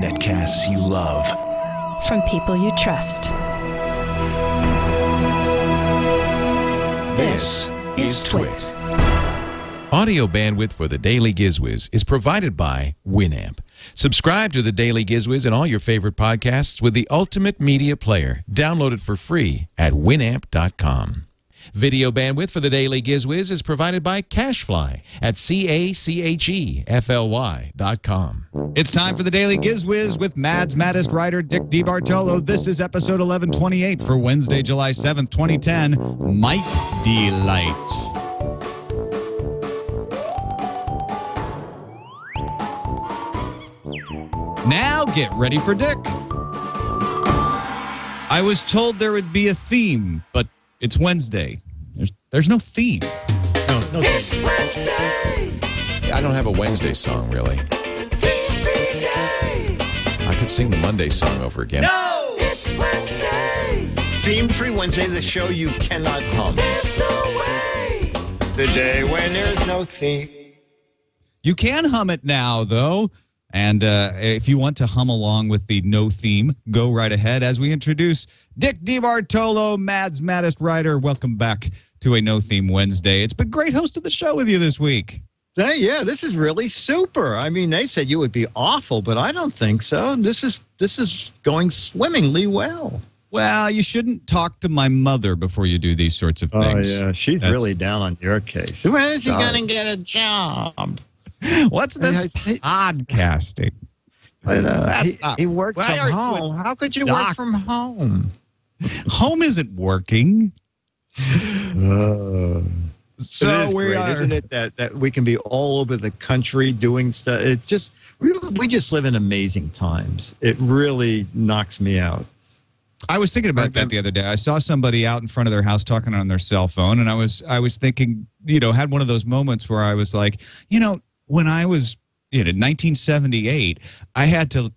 Netcasts you love. From people you trust. This is TWiT. Audio bandwidth for the Daily GizWiz is provided by Winamp. Subscribe to the Daily GizWiz and all your favorite podcasts with the ultimate media player. Download it for free at winamp.com. Video bandwidth for the Daily GizWiz is provided by CashFly at CACHEFLY.com. It's time for the Daily GizWiz with Mad's maddest writer, Dick DeBartolo. This is episode 1128 for Wednesday, July 7th, 2010. Might Delight. Now get ready for Dick. I was told there would be a theme, but it's Wednesday. There's no theme. No It's Wednesday. I don't have a Wednesday song, really. I could sing the Monday song over again. No! It's Wednesday. Theme Tree Wednesday, the show you cannot hum. There's no way. The day when there's no theme. You can hum it now, though. And if you want to hum along with the no theme, go right ahead as we introduce Dick DeBartolo, Mad's maddest writer. Welcome back to a no theme Wednesday. It's been great hosting the show with you this week. Yeah, this is really super. I mean, they said you would be awful, but I don't think so. This is going swimmingly well. Well, you shouldn't talk to my mother before you do these sorts of things. Oh, yeah. She's really down on your case. When is he going to get a job? What's this podcasting? He works from home. How could you work from home? Home isn't working. So it is great, isn't it? That we can be all over the country doing stuff. It's just we just live in amazing times. It really knocks me out. I was thinking about that the other day. I saw somebody out in front of their house talking on their cell phone, and I was thinking, had one of those moments where I was like, when I was in 1978, I had to,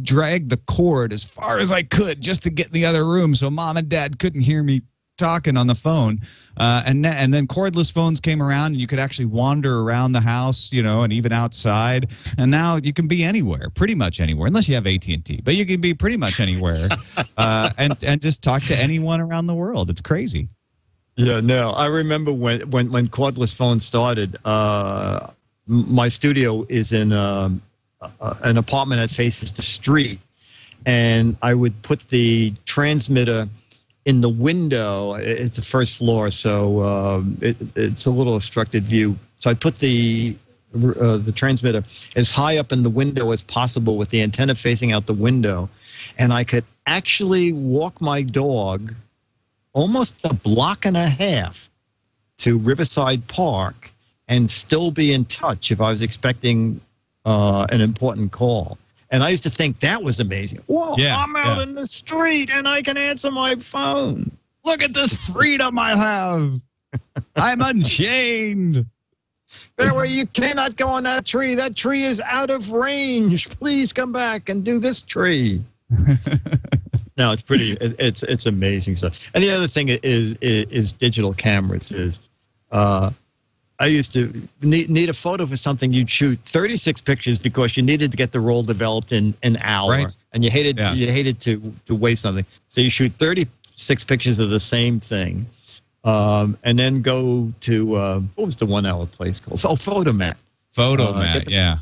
drag the cord as far as I could just to get in the other room so mom and dad couldn't hear me talking on the phone. And then cordless phones came around, and you could actually wander around the house, and even outside. And now you can be anywhere, pretty much anywhere, unless you have AT&T. But you can be pretty much anywhere and just talk to anyone around the world. It's crazy. Yeah, no, I remember when cordless phones started. My studio is in an apartment that faces the street, and I would put the transmitter in the window. It's the first floor, so it's a little obstructed view. So I put the transmitter as high up in the window as possible with the antenna facing out the window, and I could actually walk my dog almost a block and a half to Riverside Park and still be in touch if I was expecting an important call. And I used to think that was amazing. Whoa, I'm out in the street and I can answer my phone. Look at this freedom I have. I'm unchained. That way you cannot go on that tree. That tree is out of range. Please come back and do this tree. No, it's pretty. It's amazing stuff. And the other thing is digital cameras. I used to need a photo for something. You'd shoot 36 pictures because you needed to get the roll developed in an hour, and you hated to waste something. So you shoot 36 pictures of the same thing, and then go to what was the 1 hour place called? Oh, Photomat. Photomat.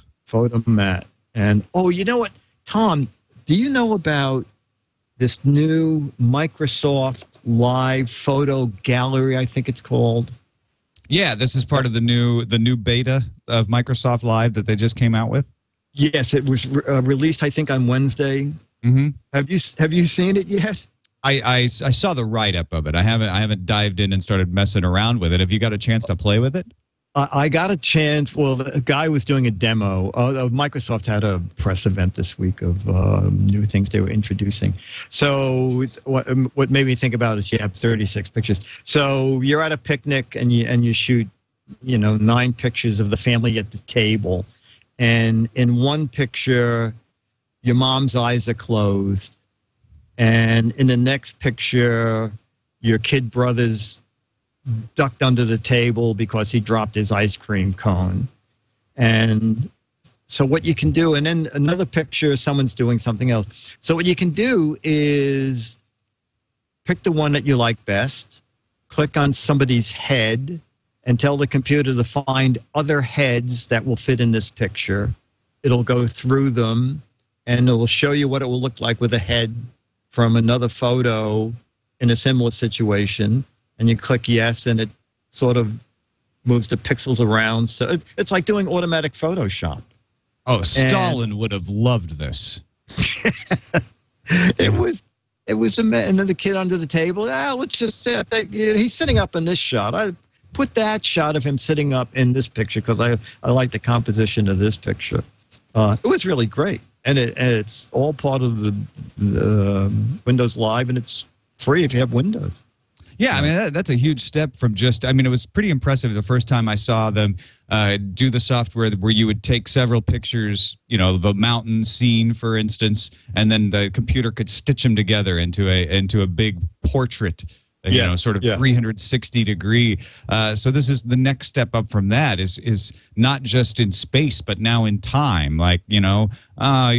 And you know what, Tom? Do you know about this new Microsoft Live Photo Gallery? I think it's called. Yeah, this is part of the new beta of Microsoft Live that they just came out with. Yes, it was released, I think, on Wednesday. Mm-hmm. Have you seen it yet? I saw the write-up of it. I haven't dived in and started messing around with it. Have you got a chance to play with it? I got a chance. Well, the guy was doing a demo. Microsoft had a press event this week of new things they were introducing. So what made me think about it is you have 36 pictures. So you're at a picnic and you shoot, 9 pictures of the family at the table. And in one picture, your mom's eyes are closed. And in the next picture, your kid brother's ducked under the table because he dropped his ice cream cone. And So what you can do, and then another picture, someone's doing something else. So what you can do is pick the one that you like best, click on somebody's head, and tell the computer to find other heads that will fit in this picture. It'll go through them, and it will show you what it will look like with a head from another photo in a similar situation. And you click yes, and it sort of moves the pixels around. So it's like doing automatic Photoshop. Oh, Stalin would have loved this. It was a man, and then the kid under the table. Let's just say he's sitting up in this shot. I put that shot of him sitting up in this picture because I like the composition of this picture. It was really great, and it's all part of the Windows Live, and it's free if you have Windows. Yeah, I mean, that's a huge step from just, I mean, it was pretty impressive the first time I saw them do the software where you would take several pictures, you know, of a mountain scene, for instance, and then the computer could stitch them together into a big portrait, you know, sort of 360 degree. So this is the next step up from that is not just in space, but now in time. Like, you know,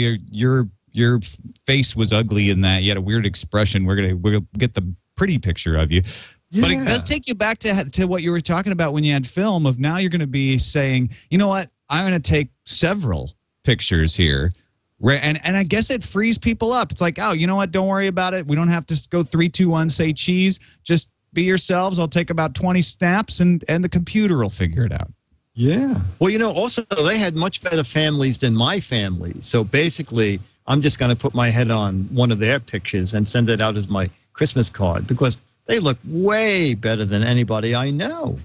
your face was ugly in that. You had a weird expression. We'll get the pretty picture of you. Yeah. But it does take you back to what you were talking about when you had film of now you're going to be saying, you know what, I'm going to take several pictures here. And I guess it frees people up. It's like, oh, you know what, don't worry about it. We don't have to go 3, 2, 1, say cheese. Just be yourselves. I'll take about 20 snaps and the computer will figure it out. Yeah. Well, you know, also they had much better families than my family. So basically, I'm just going to put my head on one of their pictures and send it out as my Christmas card because they look way better than anybody I know.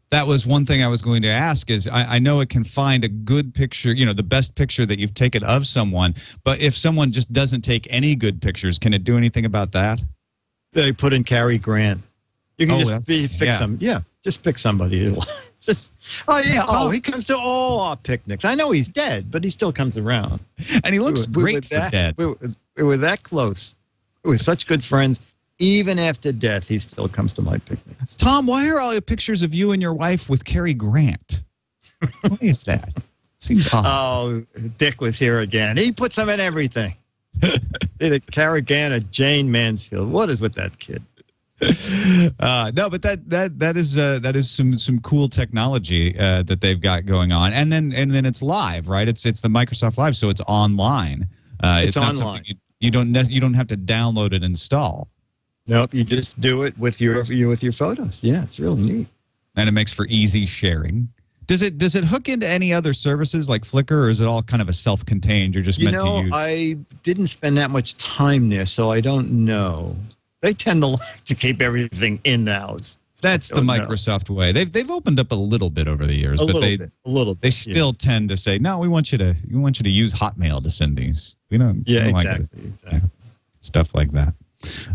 That was one thing I was going to ask is I know it can find a good picture, you know, the best picture that you've taken of someone. But if someone just doesn't take any good pictures, can it do anything about that? They put in Cary Grant. You can pick some. Yeah, just pick somebody. He comes to all our picnics. I know he's dead, but he still comes around. And he looks great for dead. We were that close. We were such good friends. Even after death, he still comes to my picnics. Tom, why are all the pictures of you and your wife with Cary Grant? Why is that? Seems odd. Oh, Dick was here again. He puts them in everything. Cary Grant or Jane Mansfield. What is with that kid? No, but that is some cool technology that they've got going on, and then it's live, right? It's the Microsoft Live, so it's online. It's not online. Something you don't have to download and install. Nope, you just do it with your photos. Yeah, it's really neat. And it makes for easy sharing. Does it hook into any other services like Flickr, or is it all kind of a self-contained? You're just meant to use? I didn't spend that much time there, so I don't know. They tend to like to keep everything in-house. That's the Microsoft way. They've opened up a little bit over the years, but a little bit. They still tend to say, no, we want you to use Hotmail to send these. We don't. Yeah, exactly. Stuff like that.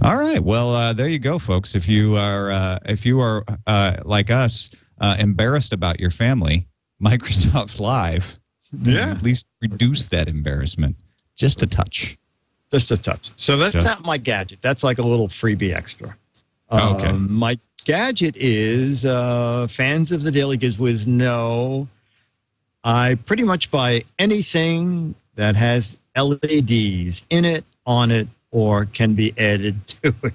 All right. Well, there you go, folks. If you are like us, embarrassed about your family, Microsoft Live, at least reduce that embarrassment just a touch. Just a touch. So that's not my gadget. That's like a little freebie extra. Okay. My gadget is fans of the Daily GizWiz know I pretty much buy anything that has LEDs in it, on it, or can be added to it.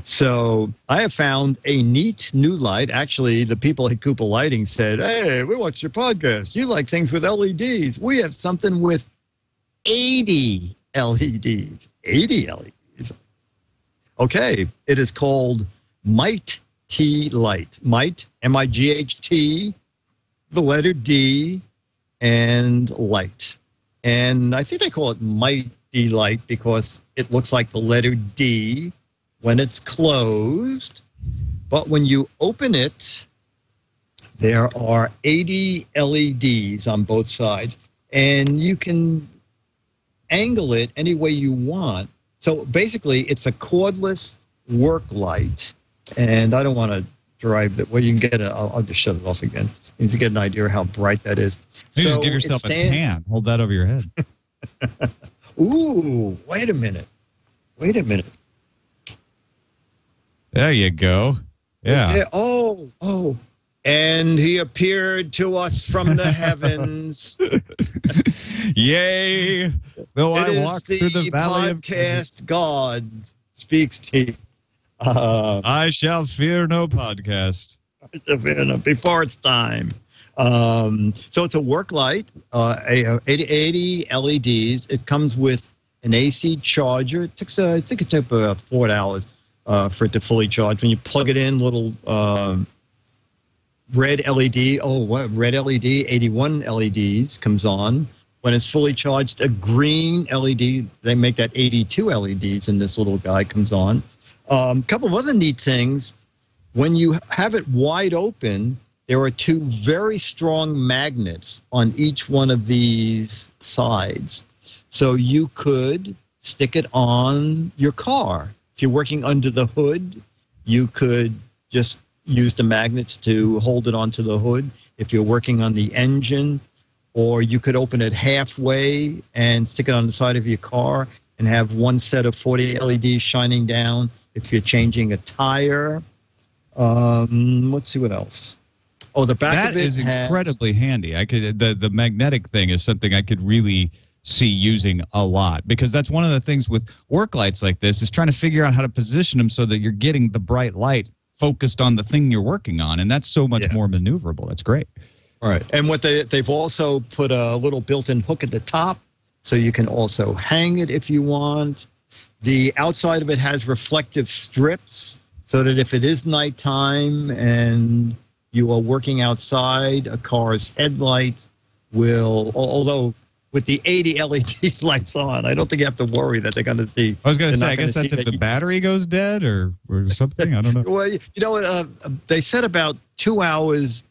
So I have found a neat new light. Actually, the people at Cooper Lighting said, hey, we watched your podcast. You like things with LEDs. We have something with 80 LEDs. 80 LEDs. Okay, it is called Might T Light. Might, M-I-G-H-T, the letter D, and light. And I think they call it Might T Light because it looks like the letter D when it's closed. But when you open it, there are 80 LEDs on both sides. And you can angle it any way you want. So basically, it's a cordless work light. And I don't want to drive that. Well, you can get it. I'll just shut it off again. You need to get an idea of how bright that is. You just give yourself a tan. Hold that over your head. Ooh, wait a minute. Wait a minute. There you go. Yeah. Oh. And he appeared to us from the heavens. Yay! Though I walk through the valley of podcast God speaks to you. I shall fear no podcast. Before it's time. So it's a Worklight, 80 LEDs. It comes with an AC charger. It takes, I think it took about 4 hours for it to fully charge. When you plug it in, little red LED, red LED, 81 LEDs comes on. When it's fully charged, a green LED, they make that 82 LEDs, and this little guy comes on. A couple of other neat things. When you have it wide open, there are 2 very strong magnets on each one of these sides. So you could stick it on your car. If you're working under the hood, you could just use the magnets to hold it onto the hood. If you're working on the engine, or you could open it halfway and stick it on the side of your car and have one set of 40 LEDs shining down. If you're changing a tire, let's see what else. Oh, the back of it is incredibly handy. I could the magnetic thing is something I could really see using a lot, because that's one of the things with work lights like this is trying to figure out how to position them so that you're getting the bright light focused on the thing you're working on, and that's so much more maneuverable. That's great. All right, and what they've also put a little built-in hook at the top, so you can also hang it if you want. The outside of it has reflective strips, so that if it is nighttime and you are working outside, a car's headlights will, although with the 80 LED lights on, I don't think you have to worry that they're going to see. I was going to say, I guess that's if the battery goes dead or something. I don't know. Well, you know what? They said about 2 hours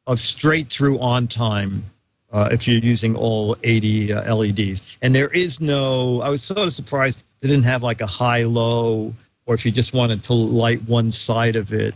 of straight through on time if you're using all 80 LEDs. And there is no, I was sort of surprised they didn't have like a high-low, or if you just wanted to light one side of it.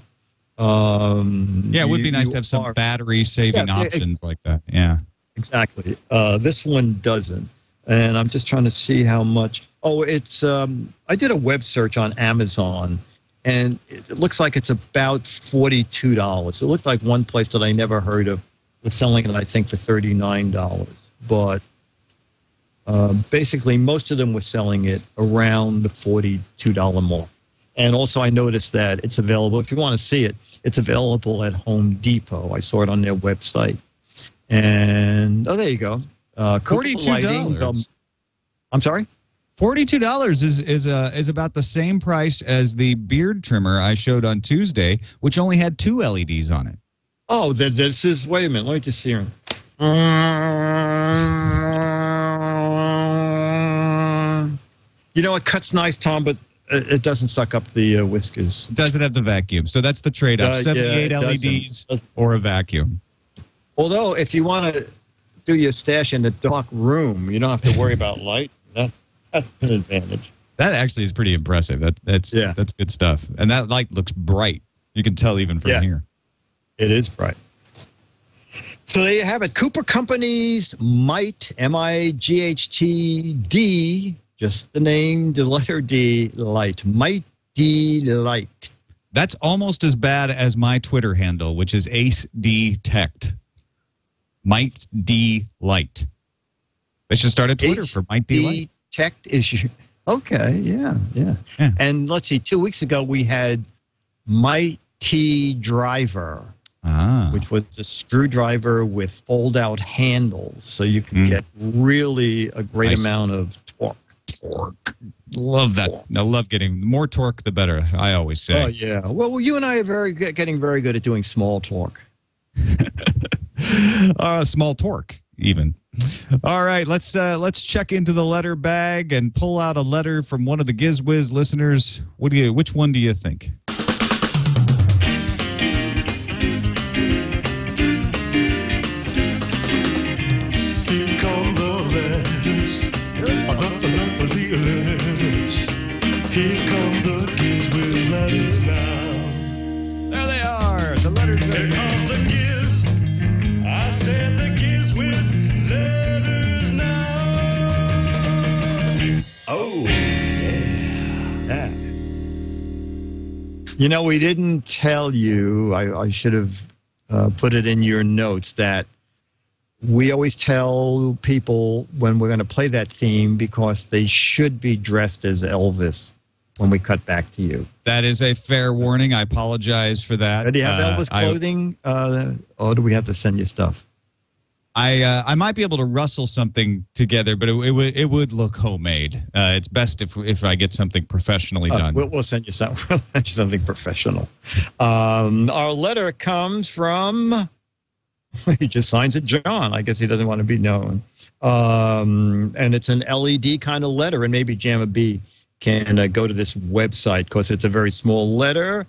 Yeah, it would be nice to have some battery-saving options like that. Yeah. Exactly. This one doesn't. And I'm just trying to see how much. Oh, it's, I did a web search on Amazon, and it looks like it's about $42. It looked like one place that I never heard of was selling it, I think, for $39. But basically, most of them were selling it around the $42 mark. And also, I noticed that it's available. If you want to see it, it's available at Home Depot. I saw it on their website. And, oh, there you go. $42. I'm sorry? $42 is about the same price as the beard trimmer I showed on Tuesday, which only had 2 LEDs on it. Oh, this is, wait a minute. Let me just see here. You know, it cuts nice, Tom, but it doesn't suck up the whiskers. It doesn't have the vacuum. So that's the trade-off. 78 LEDs or a vacuum. Although, if you want to do your stash in a dark room, you don't have to worry about light. That's an advantage. That actually is pretty impressive. That's good stuff. And that light looks bright. You can tell even from here. It is bright. So there you have it. Cooper Company's MIGHT, M-I-G-H-T-D, just the name, the letter D, light. MIGHT D light. That's almost as bad as my Twitter handle, which is Ace D Tech. MIGHT D Light. They should start a Twitter for MIGHT D Light. Tech is your, okay, yeah. And let's see, 2 weeks ago we had MIGHT Driver, which was a screwdriver with fold-out handles, so you can get really a great amount of torque. Love that. I love getting more torque, the better, I always say. Oh, yeah. Well, you and I are getting very good at doing small torque. Small torque, even. All right, let's check into the letter bag and pull out a letter from one of the GizWiz listeners. Which one do you think? Here come the letters. Here come the GizWiz letters now. There they are. The letters are here. Come the Giz. I said the GizWiz letters now. Oh, yeah. You know, we didn't tell you. I should have put it in your notes that we always tell people when we're going to play that theme because they should be dressed as Elvis when we cut back to you. That is a fair warning. I apologize for that. Do you have Elvis clothing, or do we have to send you stuff? I might be able to rustle something together, but it would look homemade. It's best if I get something professionally done. We'll send you something. We'll send you something professional. Our letter comes from. He just signs it John. I guess he doesn't want to be known. And it's an LED kind of letter, and maybe Jamma B can go to this website because it's a very small letter.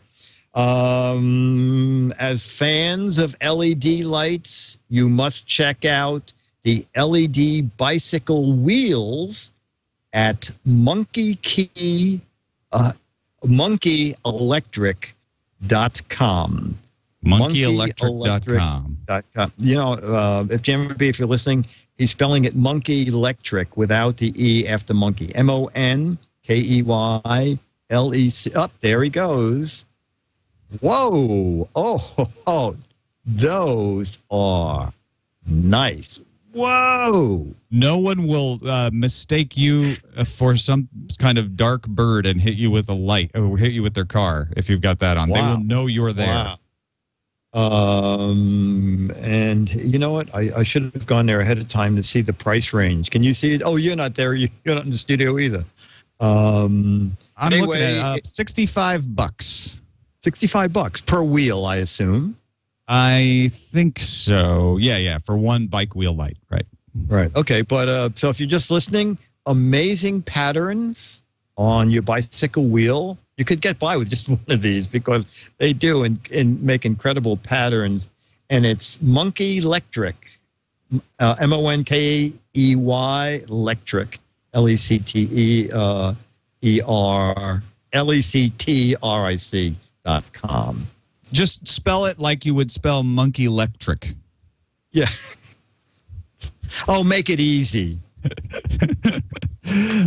As fans of LED lights, you must check out the LED bicycle wheels at monkeyelectric.com. Monkeyelectric.com. You know, if Jamma B, if you're listening, he's spelling it Monkey Electric without the E after monkey. MONKEYLEC. Up there he goes. Whoa. Oh, those are nice. Whoa. No one will mistake you for some kind of dark bird and hit you with a light or hit you with their car if you've got that on. Wow. They will know you're there. Wow. And you know what? I should have gone there ahead of time to see the price range. Can you see it? Oh, you're not there. You're not in the studio either. I'm looking at $65. $65 per wheel, I assume. I think so. Yeah, for one bike wheel light, right? Right. Okay, but so if you're just listening, amazing patterns on your bicycle wheel. You could get by with just one of these because they do and make incredible patterns. And it's Monkey Electric, MONKEY Electric, LECTER, Just spell it like you would spell monkey electric. Yeah. Oh, make it easy.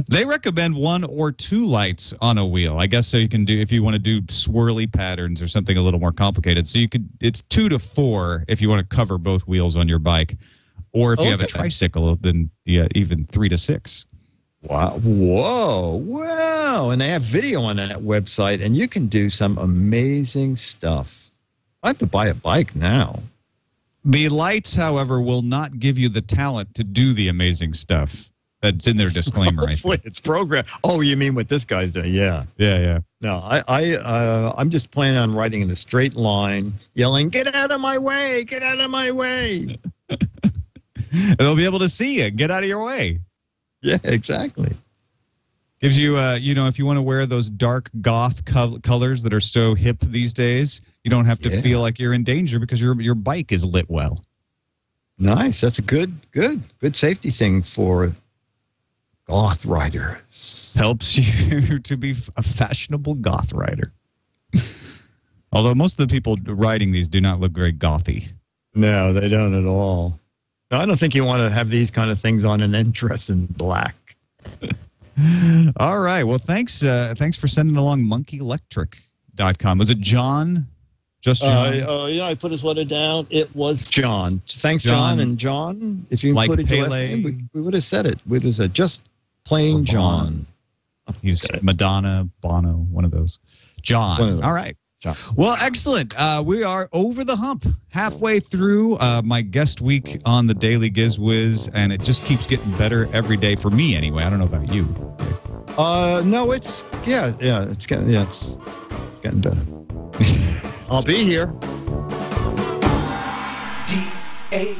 They recommend 1 or 2 lights on a wheel. I guess so you can do if you want to do swirly patterns or something a little more complicated. So it's 2 to 4 if you want to cover both wheels on your bike. Or if you have a tricycle, then even 3 to 6. Wow. Whoa. And they have video on that website, and you can do some amazing stuff. I have to buy a bike now. The lights, however, will not give you the talent to do the amazing stuff that's in their disclaimer. Hopefully it's programmed. Oh, you mean what this guy's doing? Yeah. No, I'm just planning on riding in a straight line, yelling, "Get out of my way! Get out of my way!" They'll be able to see you. Get out of your way. Yeah, exactly. Gives you, if you want to wear those dark goth colors that are so hip these days, you don't have to feel like you're in danger because your bike is lit well. Nice. That's a good safety thing for goth riders. Helps you to be a fashionable goth rider. Although most of the people riding these do not look very gothy. No, they don't at all. No, I don't think you want to have these kind of things on and then dress in black. All right. Well, thanks for sending along monkeyelectric.com. Was it John? Just John? I put his letter down. It was John. Thanks, John. And John, if you included your last name, we would have said it. We would have said just plain John. He's Madonna, Bono, one of those. John. All right. Well, excellent. We are over the hump, halfway through my guest week on the Daily GizWiz, and it just keeps getting better every day for me, anyway. I don't know about you. No, it's getting better. I'll be here. DAILY